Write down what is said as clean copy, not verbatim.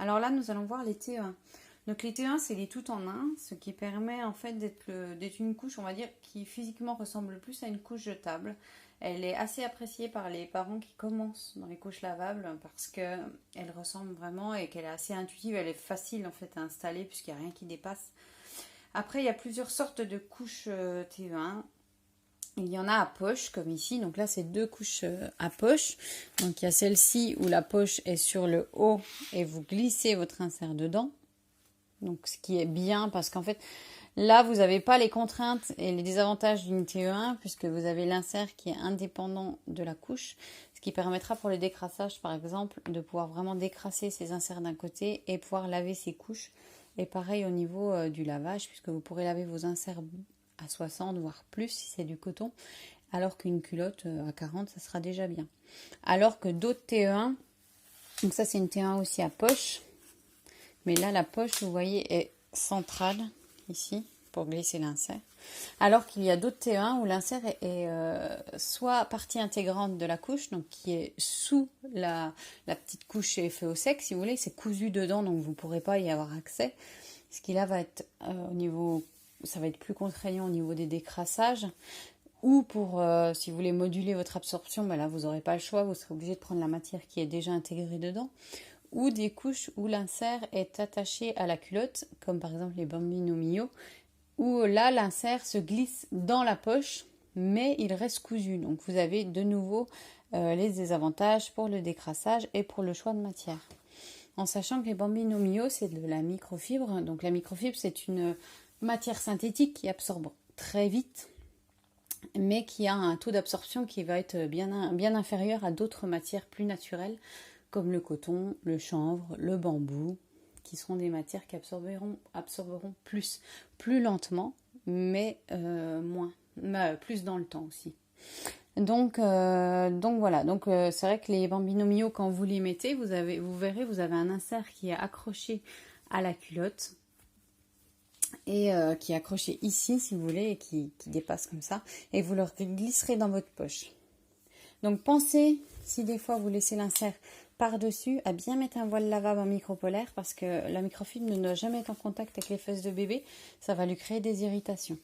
Alors là, nous allons voir les T1. Donc les T1, c'est les tout en un, ce qui permet en fait d'être une couche, on va dire, qui physiquement ressemble plus à une couche jetable. Elle est assez appréciée par les parents qui commencent dans les couches lavables parce qu'elle ressemble vraiment et qu'elle est assez intuitive, elle est facile en fait à installer puisqu'il n'y a rien qui dépasse. Après, il y a plusieurs sortes de couches T1. Il y en a à poche, comme ici. Donc là, c'est deux couches à poche. Donc il y a celle-ci où la poche est sur le haut et vous glissez votre insert dedans. Donc ce qui est bien parce qu'en fait, là, vous n'avez pas les contraintes et les désavantages d'une TE1 puisque vous avez l'insert qui est indépendant de la couche. Ce qui permettra pour le décrassage, par exemple, de pouvoir vraiment décrasser ces inserts d'un côté et pouvoir laver ces couches. Et pareil au niveau du lavage puisque vous pourrez laver vos inserts à 60 voire plus si c'est du coton, alors qu'une culotte à 40 ça sera déjà bien. Alors que d'autres TE1, donc ça c'est une TE1 aussi à poche, mais là la poche vous voyez est centrale ici pour glisser l'insert, alors qu'il y a d'autres TE1 où l'insert est soit partie intégrante de la couche, donc qui est sous la petite couche effet au sec si vous voulez, c'est cousu dedans donc vous ne pourrez pas y avoir accès, ce qui là va être au niveau, ça va être plus contraignant au niveau des décrassages, ou pour, si vous voulez moduler votre absorption, ben là vous n'aurez pas le choix, vous serez obligé de prendre la matière qui est déjà intégrée dedans, ou des couches où l'insert est attaché à la culotte, comme par exemple les Bambino Mio, où là l'insert se glisse dans la poche, mais il reste cousu. Donc vous avez de nouveau les désavantages pour le décrassage et pour le choix de matière. En sachant que les Bambino Mio, c'est de la microfibre. Donc la microfibre, c'est une matière synthétique qui absorbe très vite, mais qui a un taux d'absorption qui va être bien inférieur à d'autres matières plus naturelles, comme le coton, le chanvre, le bambou, qui seront des matières qui absorberont plus lentement, mais plus dans le temps aussi. Donc voilà, c'est vrai que les Bambino Mio, quand vous les mettez, vous verrez, vous avez un insert qui est accroché à la culotte et qui est accroché ici si vous voulez et qui dépasse comme ça, et vous le glisserez dans votre poche. Donc pensez, si des fois vous laissez l'insert par-dessus, à bien mettre un voile lavable en micropolaire parce que la microfibre ne doit jamais être en contact avec les fesses de bébé, ça va lui créer des irritations.